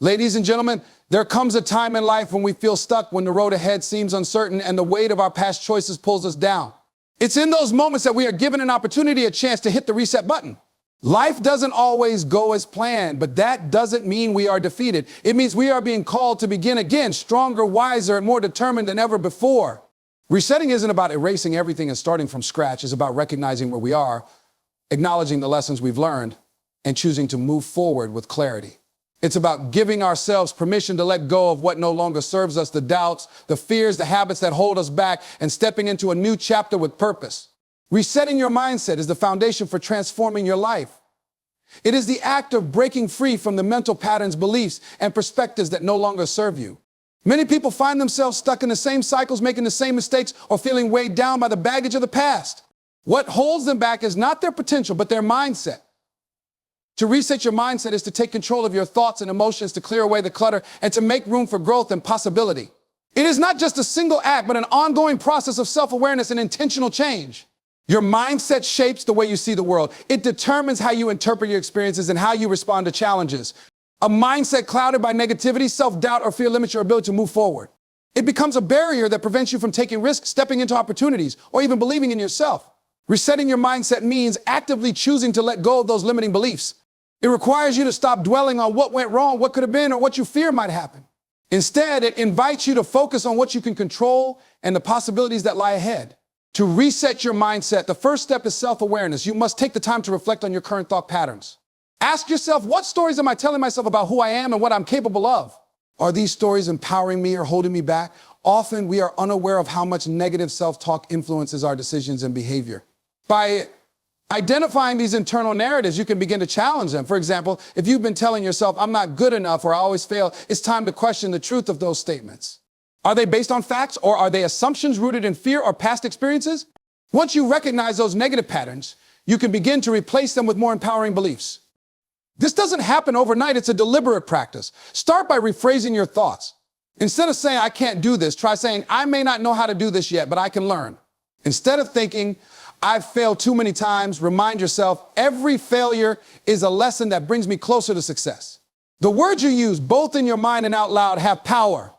Ladies and gentlemen, there comes a time in life when we feel stuck, when the road ahead seems uncertain and the weight of our past choices pulls us down. It's in those moments that we are given an opportunity, a chance to hit the reset button. Life doesn't always go as planned, but that doesn't mean we are defeated. It means we are being called to begin again, stronger, wiser, and more determined than ever before. Resetting isn't about erasing everything and starting from scratch. It's about recognizing where we are, acknowledging the lessons we've learned, and choosing to move forward with clarity. It's about giving ourselves permission to let go of what no longer serves us, the doubts, the fears, the habits that hold us back, and stepping into a new chapter with purpose. Resetting your mindset is the foundation for transforming your life. It is the act of breaking free from the mental patterns, beliefs, and perspectives that no longer serve you. Many people find themselves stuck in the same cycles, making the same mistakes, or feeling weighed down by the baggage of the past. What holds them back is not their potential, but their mindset. To reset your mindset is to take control of your thoughts and emotions, to clear away the clutter, and to make room for growth and possibility. It is not just a single act, but an ongoing process of self-awareness and intentional change. Your mindset shapes the way you see the world. It determines how you interpret your experiences and how you respond to challenges. A mindset clouded by negativity, self-doubt, or fear limits your ability to move forward. It becomes a barrier that prevents you from taking risks, stepping into opportunities, or even believing in yourself. Resetting your mindset means actively choosing to let go of those limiting beliefs. It requires you to stop dwelling on what went wrong, what could have been, or what you fear might happen. Instead, it invites you to focus on what you can control and the possibilities that lie ahead. To reset your mindset, the first step is self-awareness. You must take the time to reflect on your current thought patterns. Ask yourself, what stories am I telling myself about who I am and what I'm capable of? Are these stories empowering me or holding me back? Often we are unaware of how much negative self-talk influences our decisions and behavior. By identifying these internal narratives, you can begin to challenge them. For example, if you've been telling yourself, I'm not good enough or I always fail, it's time to question the truth of those statements. Are they based on facts, or are they assumptions rooted in fear or past experiences? Once you recognize those negative patterns, you can begin to replace them with more empowering beliefs. This doesn't happen overnight. It's a deliberate practice. Start by rephrasing your thoughts. Instead of saying, I can't do this, try saying, I may not know how to do this yet, but I can learn. Instead of thinking, I've failed too many times, remind yourself, every failure is a lesson that brings me closer to success. The words you use, both in your mind and out loud, have power.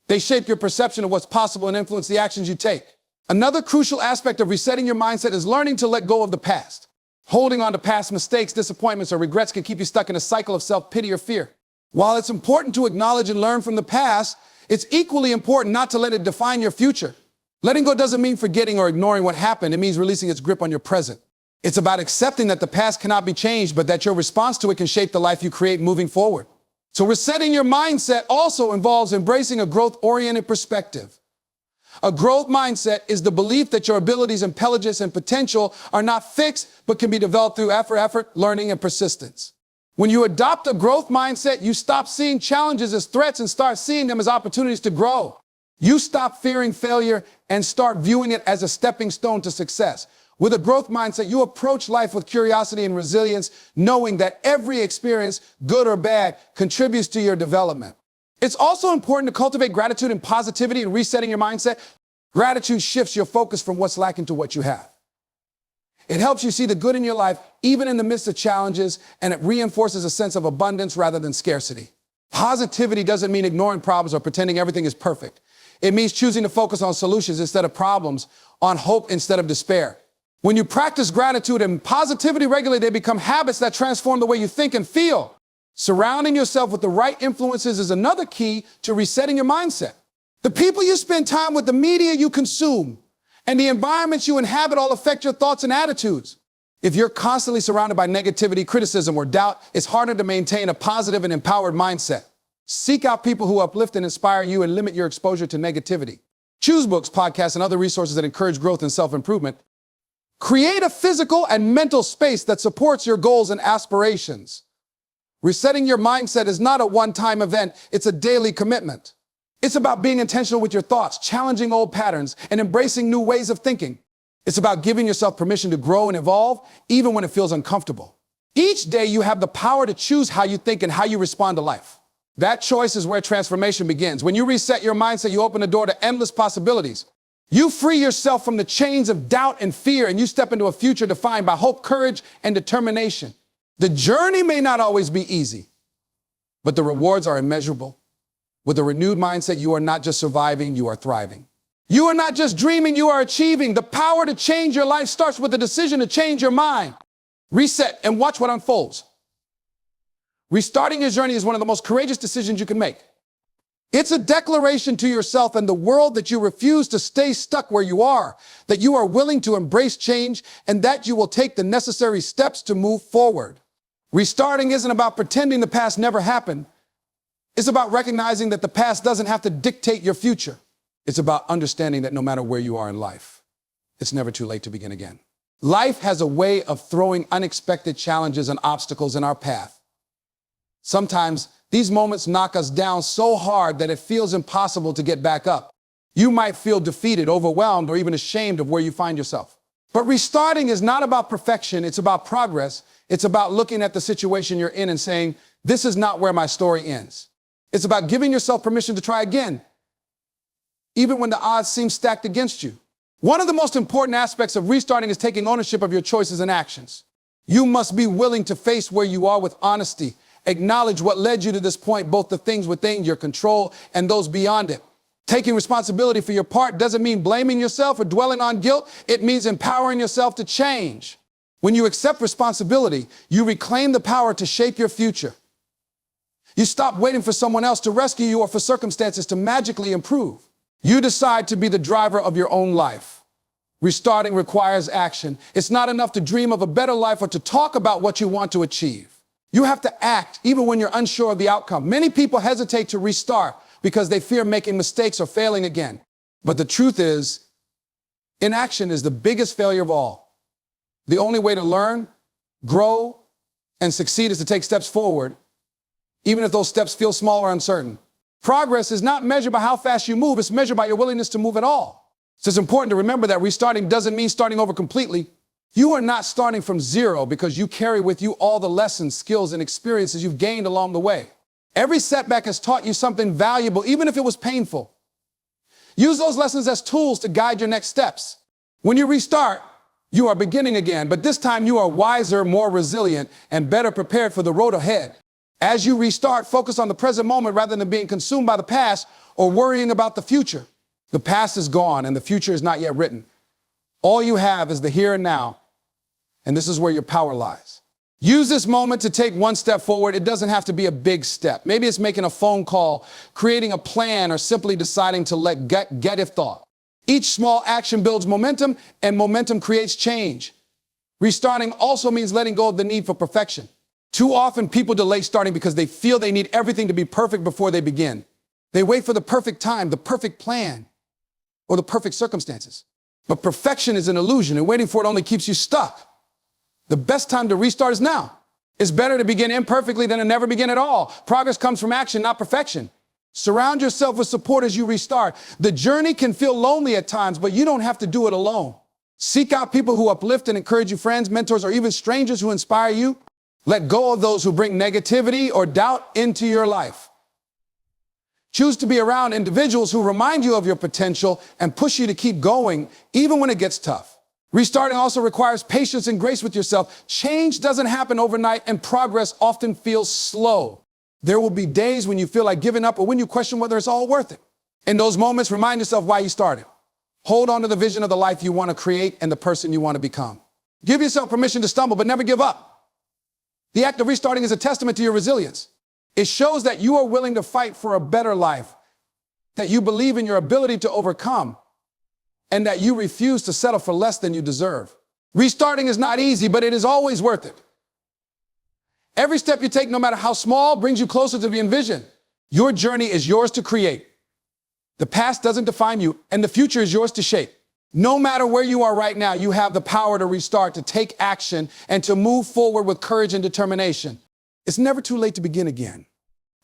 They shape your perception of what's possible and influence the actions you take. Another crucial aspect of resetting your mindset is learning to let go of the past. Holding on to past mistakes, disappointments, or regrets can keep you stuck in a cycle of self-pity or fear. While it's important to acknowledge and learn from the past, it's equally important not to let it define your future. Letting go doesn't mean forgetting or ignoring what happened. It means releasing its grip on your present. It's about accepting that the past cannot be changed, but that your response to it can shape the life you create moving forward. So resetting your mindset also involves embracing a growth-oriented perspective. A growth mindset is the belief that your abilities, intelligence, and potential are not fixed, but can be developed through effort, learning, and persistence. When you adopt a growth mindset, you stop seeing challenges as threats and start seeing them as opportunities to grow. You stop fearing failure and start viewing it as a stepping stone to success. With a growth mindset, you approach life with curiosity and resilience, knowing that every experience, good or bad, contributes to your development. It's also important to cultivate gratitude and positivity in resetting your mindset. Gratitude shifts your focus from what's lacking to what you have. It helps you see the good in your life, even in the midst of challenges, and it reinforces a sense of abundance rather than scarcity. Positivity doesn't mean ignoring problems or pretending everything is perfect. It means choosing to focus on solutions instead of problems, on hope instead of despair. When you practice gratitude and positivity regularly, they become habits that transform the way you think and feel. Surrounding yourself with the right influences is another key to resetting your mindset. The people you spend time with, the media you consume, and the environments you inhabit all affect your thoughts and attitudes. If you're constantly surrounded by negativity, criticism, or doubt, it's harder to maintain a positive and empowered mindset. Seek out people who uplift and inspire you and limit your exposure to negativity. Choose books, podcasts, and other resources that encourage growth and self-improvement. Create a physical and mental space that supports your goals and aspirations. Resetting your mindset is not a one-time event. It's a daily commitment. It's about being intentional with your thoughts, challenging old patterns, and embracing new ways of thinking. It's about giving yourself permission to grow and evolve, even when it feels uncomfortable. Each day, you have the power to choose how you think and how you respond to life. That choice is where transformation begins. When you reset your mindset, you open the door to endless possibilities. You free yourself from the chains of doubt and fear, and you step into a future defined by hope, courage, and determination. The journey may not always be easy, but the rewards are immeasurable. With a renewed mindset, you are not just surviving, you are thriving. You are not just dreaming, you are achieving. The power to change your life starts with the decision to change your mind. Reset and watch what unfolds. Restarting your journey is one of the most courageous decisions you can make. It's a declaration to yourself and the world that you refuse to stay stuck where you are, that you are willing to embrace change, and that you will take the necessary steps to move forward. Restarting isn't about pretending the past never happened. It's about recognizing that the past doesn't have to dictate your future. It's about understanding that no matter where you are in life, it's never too late to begin again. Life has a way of throwing unexpected challenges and obstacles in our path. Sometimes these moments knock us down so hard that it feels impossible to get back up. You might feel defeated, overwhelmed, or even ashamed of where you find yourself. But restarting is not about perfection, it's about progress. It's about looking at the situation you're in and saying, this is not where my story ends. It's about giving yourself permission to try again, even when the odds seem stacked against you. One of the most important aspects of restarting is taking ownership of your choices and actions. You must be willing to face where you are with honesty. Acknowledge what led you to this point, both the things within your control and those beyond it. Taking responsibility for your part doesn't mean blaming yourself or dwelling on guilt. It means empowering yourself to change. When you accept responsibility, you reclaim the power to shape your future. You stop waiting for someone else to rescue you or for circumstances to magically improve. You decide to be the driver of your own life. Restarting requires action. It's not enough to dream of a better life or to talk about what you want to achieve. You have to act even when you're unsure of the outcome. Many people hesitate to restart because they fear making mistakes or failing again. But the truth is, inaction is the biggest failure of all. The only way to learn, grow, and succeed is to take steps forward, even if those steps feel small or uncertain. Progress is not measured by how fast you move, it's measured by your willingness to move at all. So it's important to remember that restarting doesn't mean starting over completely. You are not starting from zero because you carry with you all the lessons, skills, and experiences you've gained along the way. Every setback has taught you something valuable, even if it was painful. Use those lessons as tools to guide your next steps. When you restart, you are beginning again, but this time you are wiser, more resilient, and better prepared for the road ahead. As you restart, focus on the present moment rather than being consumed by the past or worrying about the future. The past is gone and the future is not yet written. All you have is the here and now, and this is where your power lies. Use this moment to take one step forward. It doesn't have to be a big step. Maybe it's making a phone call, creating a plan, or simply deciding to let get if thought. Each small action builds momentum, and momentum creates change. Restarting also means letting go of the need for perfection. Too often, people delay starting because they feel they need everything to be perfect before they begin. They wait for the perfect time, the perfect plan, or the perfect circumstances. But perfection is an illusion, and waiting for it only keeps you stuck. The best time to restart is now. It's better to begin imperfectly than to never begin at all. Progress comes from action, not perfection. Surround yourself with support as you restart. The journey can feel lonely at times, but you don't have to do it alone. Seek out people who uplift and encourage you, friends, mentors, or even strangers who inspire you. Let go of those who bring negativity or doubt into your life. Choose to be around individuals who remind you of your potential and push you to keep going, even when it gets tough. Restarting also requires patience and grace with yourself. Change doesn't happen overnight, and progress often feels slow. There will be days when you feel like giving up or when you question whether it's all worth it. In those moments, remind yourself why you started. Hold on to the vision of the life you want to create and the person you want to become. Give yourself permission to stumble, but never give up. The act of restarting is a testament to your resilience. It shows that you are willing to fight for a better life, that you believe in your ability to overcome, and that you refuse to settle for less than you deserve. Restarting is not easy, but it is always worth it. Every step you take, no matter how small, brings you closer to the envision. Your journey is yours to create. The past doesn't define you, and the future is yours to shape. No matter where you are right now, you have the power to restart, to take action, and to move forward with courage and determination. It's never too late to begin again.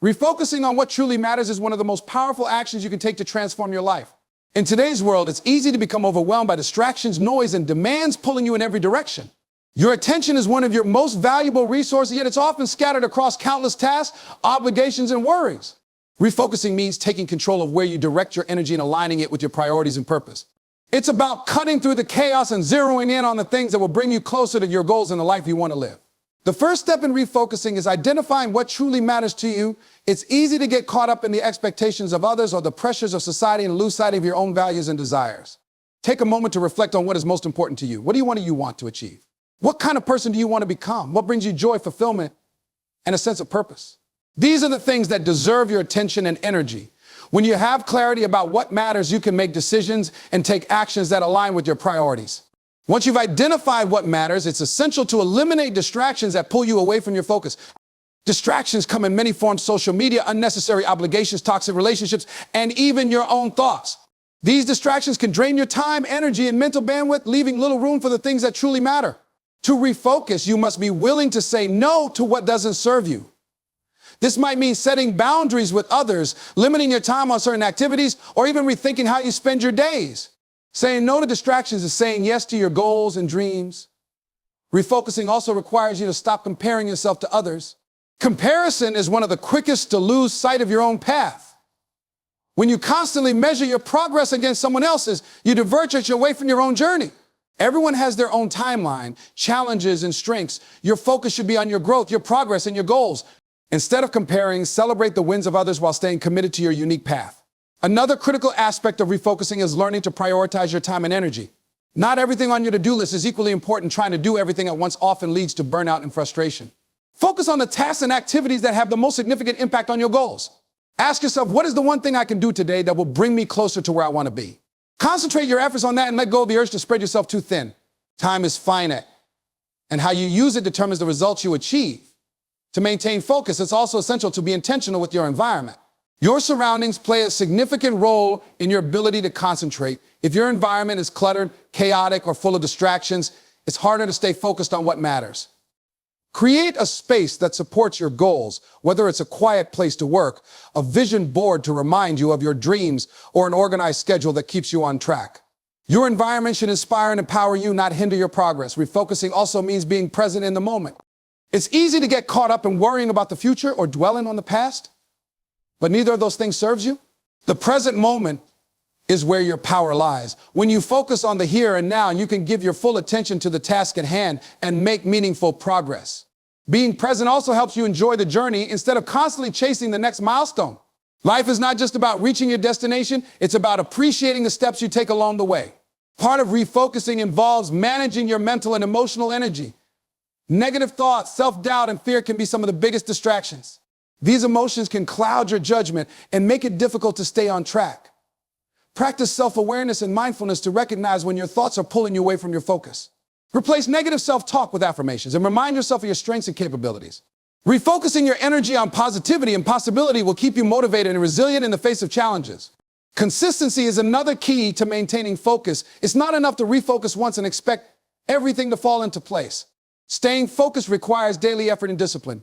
Refocusing on what truly matters is one of the most powerful actions you can take to transform your life. In today's world, it's easy to become overwhelmed by distractions, noise, and demands pulling you in every direction. Your attention is one of your most valuable resources, yet it's often scattered across countless tasks, obligations, and worries. Refocusing means taking control of where you direct your energy and aligning it with your priorities and purpose. It's about cutting through the chaos and zeroing in on the things that will bring you closer to your goals and the life you want to live. The first step in refocusing is identifying what truly matters to you. It's easy to get caught up in the expectations of others or the pressures of society and lose sight of your own values and desires. Take a moment to reflect on what is most important to you. What do you want to achieve? What kind of person do you want to become? What brings you joy, fulfillment, and a sense of purpose? These are the things that deserve your attention and energy. When you have clarity about what matters, you can make decisions and take actions that align with your priorities. Once you've identified what matters, it's essential to eliminate distractions that pull you away from your focus. Distractions come in many forms: social media, unnecessary obligations, toxic relationships, and even your own thoughts. These distractions can drain your time, energy, and mental bandwidth, leaving little room for the things that truly matter. To refocus, you must be willing to say no to what doesn't serve you. This might mean setting boundaries with others, limiting your time on certain activities, or even rethinking how you spend your days. Saying no to distractions is saying yes to your goals and dreams. Refocusing also requires you to stop comparing yourself to others. Comparison is one of the quickest to lose sight of your own path. When you constantly measure your progress against someone else's, you divert your way from your own journey. Everyone has their own timeline, challenges, and strengths. Your focus should be on your growth, your progress, and your goals. Instead of comparing, celebrate the wins of others while staying committed to your unique path. Another critical aspect of refocusing is learning to prioritize your time and energy. Not everything on your to-do list is equally important. Trying to do everything at once often leads to burnout and frustration. Focus on the tasks and activities that have the most significant impact on your goals. Ask yourself, what is the one thing I can do today that will bring me closer to where I want to be? Concentrate your efforts on that and let go of the urge to spread yourself too thin. Time is finite, and how you use it determines the results you achieve. To maintain focus, it's also essential to be intentional with your environment. Your surroundings play a significant role in your ability to concentrate. If your environment is cluttered, chaotic, or full of distractions, it's harder to stay focused on what matters. Create a space that supports your goals, whether it's a quiet place to work, a vision board to remind you of your dreams, or an organized schedule that keeps you on track. Your environment should inspire and empower you, not hinder your progress. Refocusing also means being present in the moment. It's easy to get caught up in worrying about the future or dwelling on the past, but neither of those things serves you. The present moment is where your power lies. When you focus on the here and now, you can give your full attention to the task at hand and make meaningful progress. Being present also helps you enjoy the journey instead of constantly chasing the next milestone. Life is not just about reaching your destination, it's about appreciating the steps you take along the way. Part of refocusing involves managing your mental and emotional energy. Negative thoughts, self-doubt, and fear can be some of the biggest distractions. These emotions can cloud your judgment and make it difficult to stay on track. Practice self-awareness and mindfulness to recognize when your thoughts are pulling you away from your focus. Replace negative self-talk with affirmations and remind yourself of your strengths and capabilities. Refocusing your energy on positivity and possibility will keep you motivated and resilient in the face of challenges. Consistency is another key to maintaining focus. It's not enough to refocus once and expect everything to fall into place. Staying focused requires daily effort and discipline.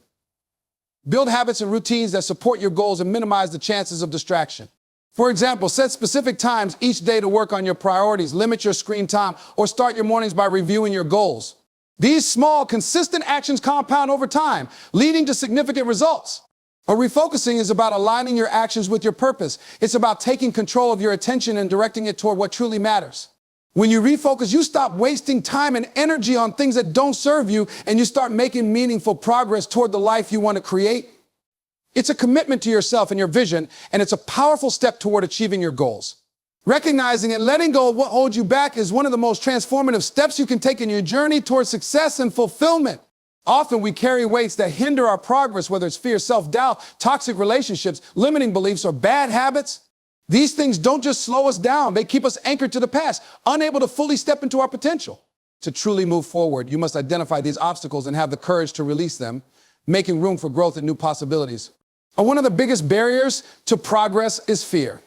Build habits and routines that support your goals and minimize the chances of distraction. For example, set specific times each day to work on your priorities, limit your screen time, or start your mornings by reviewing your goals. These small, consistent actions compound over time, leading to significant results. Refocusing is about aligning your actions with your purpose. It's about taking control of your attention and directing it toward what truly matters. When you refocus, you stop wasting time and energy on things that don't serve you, and you start making meaningful progress toward the life you want to create. It's a commitment to yourself and your vision, and it's a powerful step toward achieving your goals. Recognizing and letting go of what holds you back is one of the most transformative steps you can take in your journey towards success and fulfillment. Often we carry weights that hinder our progress, whether it's fear, self-doubt, toxic relationships, limiting beliefs, or bad habits. These things don't just slow us down, they keep us anchored to the past, unable to fully step into our potential. To truly move forward, you must identify these obstacles and have the courage to release them, making room for growth and new possibilities. One of the biggest barriers to progress is fear.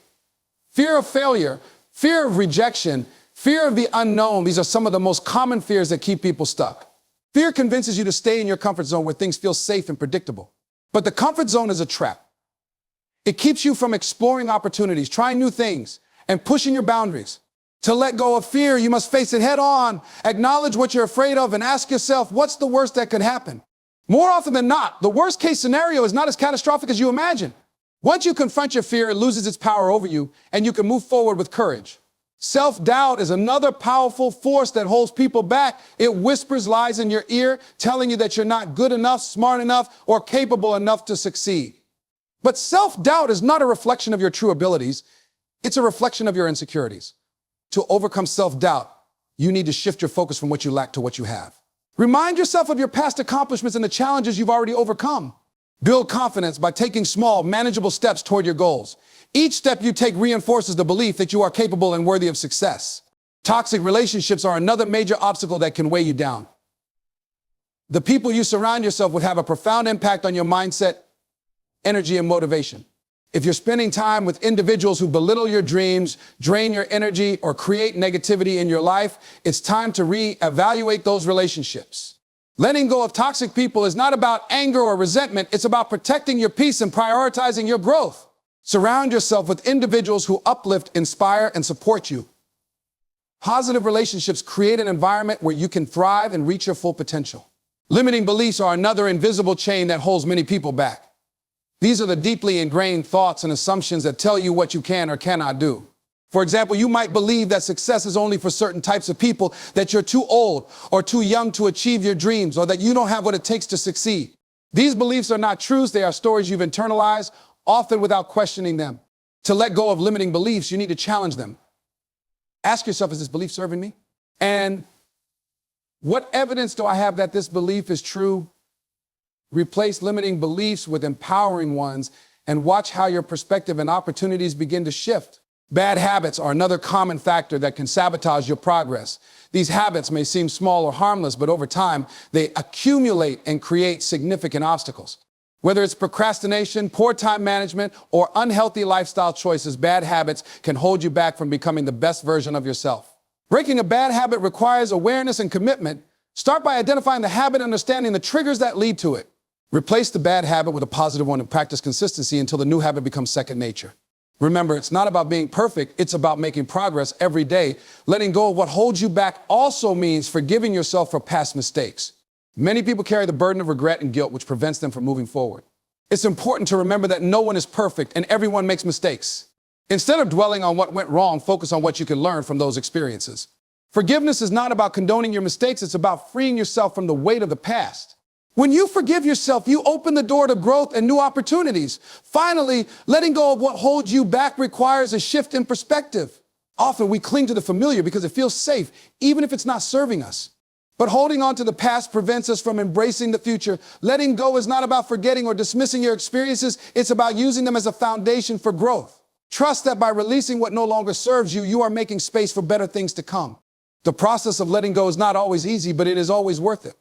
Fear of failure, fear of rejection, fear of the unknown. These are some of the most common fears that keep people stuck. Fear convinces you to stay in your comfort zone where things feel safe and predictable. But the comfort zone is a trap. It keeps you from exploring opportunities, trying new things, and pushing your boundaries. To let go of fear, you must face it head on, acknowledge what you're afraid of, and ask yourself, what's the worst that could happen? More often than not, the worst case scenario is not as catastrophic as you imagine. Once you confront your fear, it loses its power over you, and you can move forward with courage. Self-doubt is another powerful force that holds people back. It whispers lies in your ear, telling you that you're not good enough, smart enough, or capable enough to succeed. But self-doubt is not a reflection of your true abilities. It's a reflection of your insecurities. To overcome self-doubt, you need to shift your focus from what you lack to what you have. Remind yourself of your past accomplishments and the challenges you've already overcome. Build confidence by taking small, manageable steps toward your goals. Each step you take reinforces the belief that you are capable and worthy of success. Toxic relationships are another major obstacle that can weigh you down. The people you surround yourself with have a profound impact on your mindset, energy, and motivation. If you're spending time with individuals who belittle your dreams, drain your energy, or create negativity in your life, it's time to reevaluate those relationships. Letting go of toxic people is not about anger or resentment. It's about protecting your peace and prioritizing your growth. Surround yourself with individuals who uplift, inspire, and support you. Positive relationships create an environment where you can thrive and reach your full potential. Limiting beliefs are another invisible chain that holds many people back. These are the deeply ingrained thoughts and assumptions that tell you what you can or cannot do. For example, you might believe that success is only for certain types of people, that you're too old or too young to achieve your dreams, or that you don't have what it takes to succeed. These beliefs are not truths. They are stories you've internalized, often without questioning them. To let go of limiting beliefs, you need to challenge them. Ask yourself, is this belief serving me? And what evidence do I have that this belief is true? Replace limiting beliefs with empowering ones and watch how your perspective and opportunities begin to shift. Bad habits are another common factor that can sabotage your progress. These habits may seem small or harmless, but over time, they accumulate and create significant obstacles. Whether it's procrastination, poor time management, or unhealthy lifestyle choices, bad habits can hold you back from becoming the best version of yourself. Breaking a bad habit requires awareness and commitment. Start by identifying the habit and understanding the triggers that lead to it. Replace the bad habit with a positive one and practice consistency until the new habit becomes second nature. Remember, it's not about being perfect, it's about making progress every day. Letting go of what holds you back also means forgiving yourself for past mistakes. Many people carry the burden of regret and guilt, which prevents them from moving forward. It's important to remember that no one is perfect and everyone makes mistakes. Instead of dwelling on what went wrong, focus on what you can learn from those experiences. Forgiveness is not about condoning your mistakes, it's about freeing yourself from the weight of the past. When you forgive yourself, you open the door to growth and new opportunities. Finally, letting go of what holds you back requires a shift in perspective. Often we cling to the familiar because it feels safe, even if it's not serving us. But holding on to the past prevents us from embracing the future. Letting go is not about forgetting or dismissing your experiences. It's about using them as a foundation for growth. Trust that by releasing what no longer serves you, you are making space for better things to come. The process of letting go is not always easy, but it is always worth it.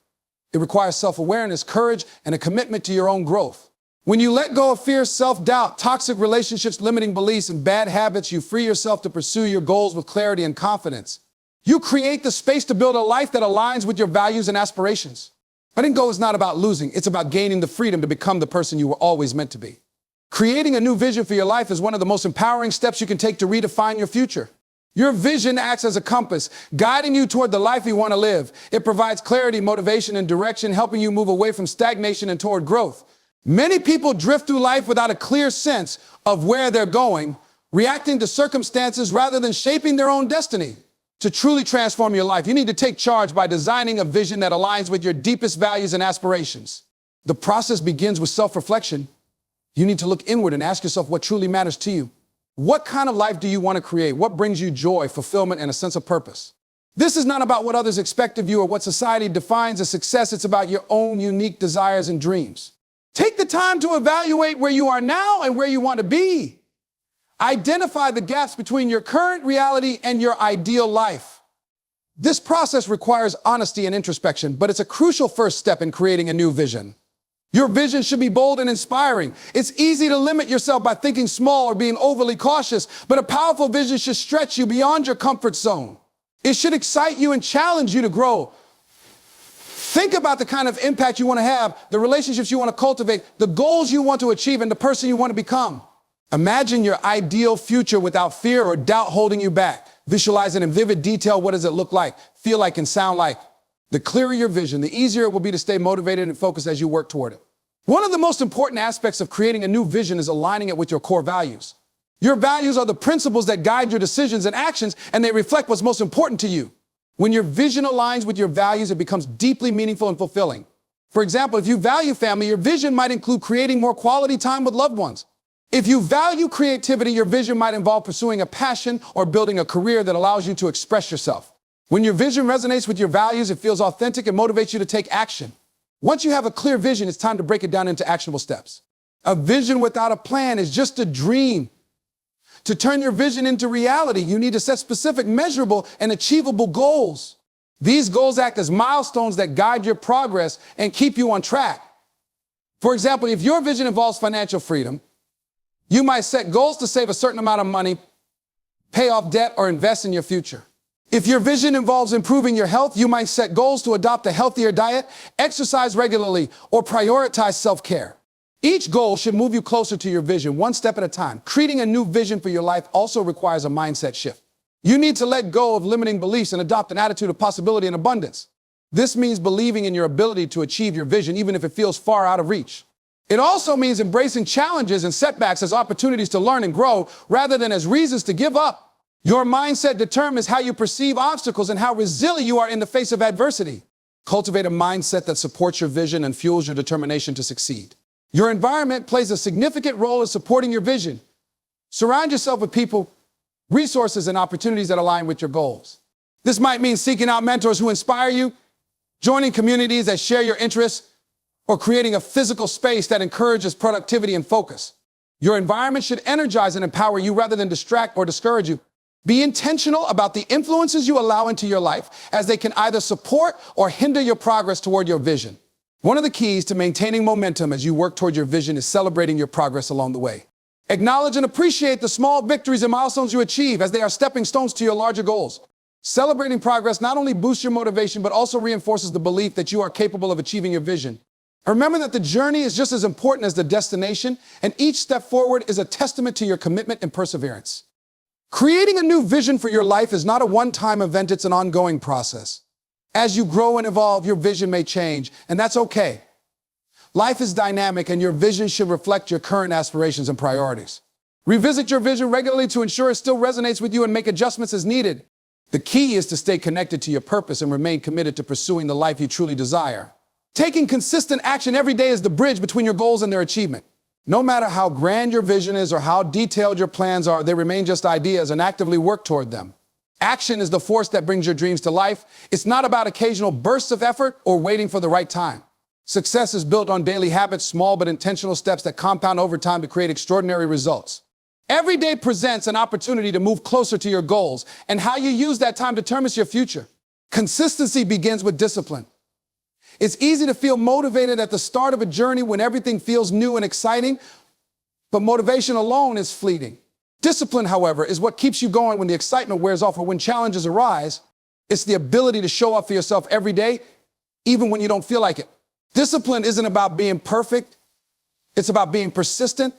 It requires self-awareness, courage, and a commitment to your own growth. When you let go of fear, self-doubt, toxic relationships, limiting beliefs, and bad habits, you free yourself to pursue your goals with clarity and confidence. You create the space to build a life that aligns with your values and aspirations. Letting go is not about losing. It's about gaining the freedom to become the person you were always meant to be. Creating a new vision for your life is one of the most empowering steps you can take to redefine your future. Your vision acts as a compass, guiding you toward the life you want to live. It provides clarity, motivation, and direction, helping you move away from stagnation and toward growth. Many people drift through life without a clear sense of where they're going, reacting to circumstances rather than shaping their own destiny. To truly transform your life, you need to take charge by designing a vision that aligns with your deepest values and aspirations. The process begins with self-reflection. You need to look inward and ask yourself what truly matters to you. What kind of life do you want to create? What brings you joy, fulfillment, and a sense of purpose? This is not about what others expect of you or what society defines as success. It's about your own unique desires and dreams. Take the time to evaluate where you are now and where you want to be. Identify the gaps between your current reality and your ideal life. This process requires honesty and introspection, but it's a crucial first step in creating a new vision. Your vision should be bold and inspiring. It's easy to limit yourself by thinking small or being overly cautious, but a powerful vision should stretch you beyond your comfort zone. It should excite you and challenge you to grow. Think about the kind of impact you want to have, the relationships you want to cultivate, the goals you want to achieve, and the person you want to become. Imagine your ideal future without fear or doubt holding you back. Visualize it in vivid detail. What does it look like, feel like, and sound like? The clearer your vision, the easier it will be to stay motivated and focused as you work toward it. One of the most important aspects of creating a new vision is aligning it with your core values. Your values are the principles that guide your decisions and actions, and they reflect what's most important to you. When your vision aligns with your values, it becomes deeply meaningful and fulfilling. For example, if you value family, your vision might include creating more quality time with loved ones. If you value creativity, your vision might involve pursuing a passion or building a career that allows you to express yourself. When your vision resonates with your values, it feels authentic and motivates you to take action. Once you have a clear vision, it's time to break it down into actionable steps. A vision without a plan is just a dream. To turn your vision into reality, you need to set specific, measurable, and achievable goals. These goals act as milestones that guide your progress and keep you on track. For example, if your vision involves financial freedom, you might set goals to save a certain amount of money, pay off debt, or invest in your future. If your vision involves improving your health, you might set goals to adopt a healthier diet, exercise regularly, or prioritize self-care. Each goal should move you closer to your vision, one step at a time. Creating a new vision for your life also requires a mindset shift. You need to let go of limiting beliefs and adopt an attitude of possibility and abundance. This means believing in your ability to achieve your vision, even if it feels far out of reach. It also means embracing challenges and setbacks as opportunities to learn and grow, rather than as reasons to give up. Your mindset determines how you perceive obstacles and how resilient you are in the face of adversity. Cultivate a mindset that supports your vision and fuels your determination to succeed. Your environment plays a significant role in supporting your vision. Surround yourself with people, resources, and opportunities that align with your goals. This might mean seeking out mentors who inspire you, joining communities that share your interests, or creating a physical space that encourages productivity and focus. Your environment should energize and empower you rather than distract or discourage you. Be intentional about the influences you allow into your life, as they can either support or hinder your progress toward your vision. One of the keys to maintaining momentum as you work toward your vision is celebrating your progress along the way. Acknowledge and appreciate the small victories and milestones you achieve, as they are stepping stones to your larger goals. Celebrating progress not only boosts your motivation, but also reinforces the belief that you are capable of achieving your vision. Remember that the journey is just as important as the destination, and each step forward is a testament to your commitment and perseverance. Creating a new vision for your life is not a one-time event, it's an ongoing process. As you grow and evolve, your vision may change, and that's okay. Life is dynamic, and your vision should reflect your current aspirations and priorities. Revisit your vision regularly to ensure it still resonates with you and make adjustments as needed. The key is to stay connected to your purpose and remain committed to pursuing the life you truly desire. Taking consistent action every day is the bridge between your goals and their achievement. No matter how grand your vision is or how detailed your plans are, they remain just ideas, and actively work toward them. Action is the force that brings your dreams to life. It's not about occasional bursts of effort or waiting for the right time. Success is built on daily habits, small but intentional steps that compound over time to create extraordinary results. Every day presents an opportunity to move closer to your goals, and how you use that time determines your future. Consistency begins with discipline. It's easy to feel motivated at the start of a journey when everything feels new and exciting, but motivation alone is fleeting. Discipline, however, is what keeps you going when the excitement wears off or when challenges arise. It's the ability to show up for yourself every day, even when you don't feel like it. Discipline isn't about being perfect. It's about being persistent.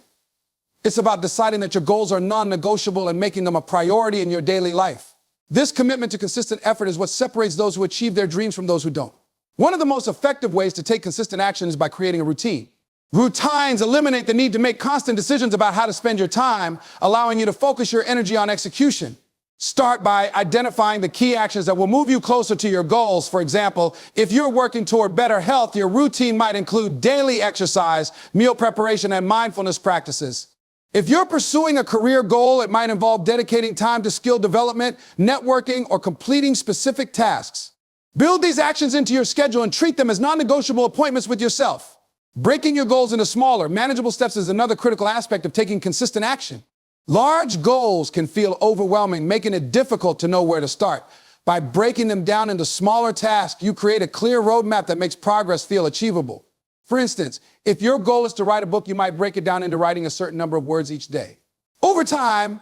It's about deciding that your goals are non-negotiable and making them a priority in your daily life. This commitment to consistent effort is what separates those who achieve their dreams from those who don't. One of the most effective ways to take consistent action is by creating a routine. Routines eliminate the need to make constant decisions about how to spend your time, allowing you to focus your energy on execution. Start by identifying the key actions that will move you closer to your goals. For example, if you're working toward better health, your routine might include daily exercise, meal preparation, and mindfulness practices. If you're pursuing a career goal, it might involve dedicating time to skill development, networking, or completing specific tasks. Build these actions into your schedule and treat them as non-negotiable appointments with yourself. Breaking your goals into smaller, manageable steps is another critical aspect of taking consistent action. Large goals can feel overwhelming, making it difficult to know where to start. By breaking them down into smaller tasks, you create a clear roadmap that makes progress feel achievable. For instance, if your goal is to write a book, you might break it down into writing a certain number of words each day. Over time,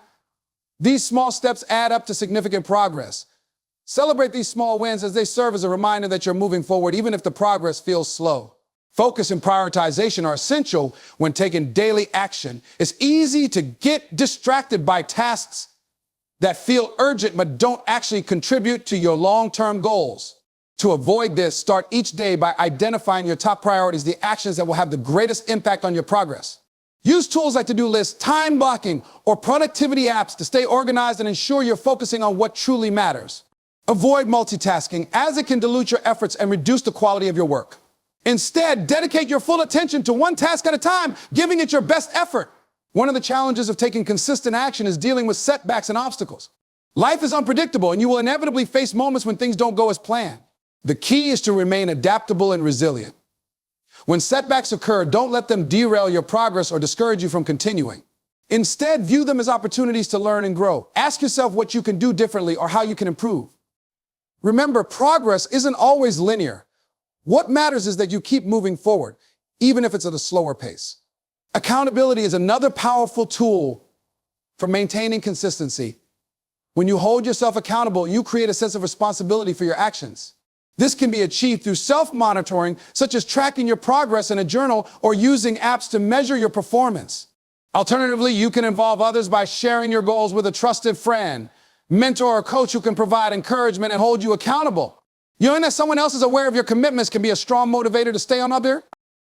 these small steps add up to significant progress. Celebrate these small wins, as they serve as a reminder that you're moving forward, even if the progress feels slow. Focus and prioritization are essential when taking daily action. It's easy to get distracted by tasks that feel urgent but don't actually contribute to your long-term goals. To avoid this, start each day by identifying your top priorities, the actions that will have the greatest impact on your progress. Use tools like to-do lists, time blocking, or productivity apps to stay organized and ensure you're focusing on what truly matters. Avoid multitasking, as it can dilute your efforts and reduce the quality of your work. Instead, dedicate your full attention to one task at a time, giving it your best effort. One of the challenges of taking consistent action is dealing with setbacks and obstacles. Life is unpredictable, and you will inevitably face moments when things don't go as planned. The key is to remain adaptable and resilient. When setbacks occur, don't let them derail your progress or discourage you from continuing. Instead, view them as opportunities to learn and grow. Ask yourself what you can do differently or how you can improve. Remember, progress isn't always linear. What matters is that you keep moving forward, even if it's at a slower pace. Accountability is another powerful tool for maintaining consistency. When you hold yourself accountable, you create a sense of responsibility for your actions. This can be achieved through self-monitoring, such as tracking your progress in a journal or using apps to measure your performance. Alternatively, you can involve others by sharing your goals with a trusted friend, mentor, or coach who can provide encouragement and hold you accountable. Knowing that someone else is aware of your commitments can be a strong motivator to stay on up there.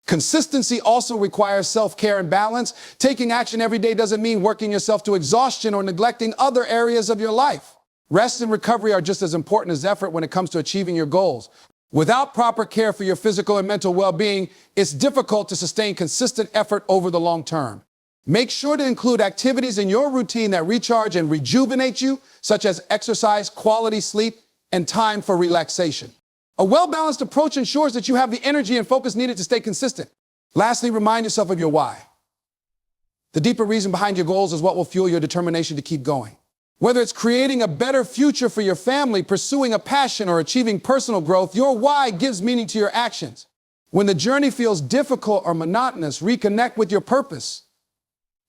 Consistency also requires self-care and balance. Taking action every day doesn't mean working yourself to exhaustion or neglecting other areas of your life. Rest and recovery are just as important as effort when it comes to achieving your goals. Without proper care for your physical and mental well-being, it's difficult to sustain consistent effort over the long term. Make sure to include activities in your routine that recharge and rejuvenate you, such as exercise, quality sleep, and time for relaxation. A well-balanced approach ensures that you have the energy and focus needed to stay consistent. Lastly, remind yourself of your why. The deeper reason behind your goals is what will fuel your determination to keep going. Whether it's creating a better future for your family, pursuing a passion, or achieving personal growth, your why gives meaning to your actions. When the journey feels difficult or monotonous, reconnect with your purpose.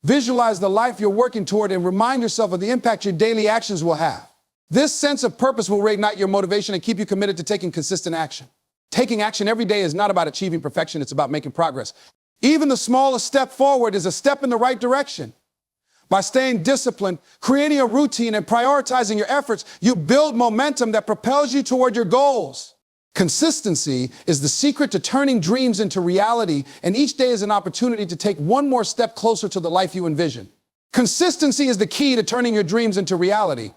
Visualize the life you're working toward and remind yourself of the impact your daily actions will have. This sense of purpose will reignite your motivation and keep you committed to taking consistent action. Taking action every day is not about achieving perfection, it's about making progress. Even the smallest step forward is a step in the right direction. By staying disciplined, creating a routine, and prioritizing your efforts, you build momentum that propels you toward your goals. Consistency is the secret to turning dreams into reality, and each day is an opportunity to take one more step closer to the life you envision. Consistency is the key to turning your dreams into reality.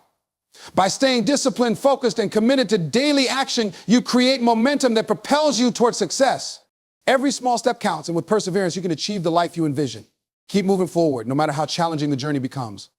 By staying disciplined, focused, and committed to daily action, you create momentum that propels you toward success. Every small step counts, and with perseverance, you can achieve the life you envision. Keep moving forward, no matter how challenging the journey becomes.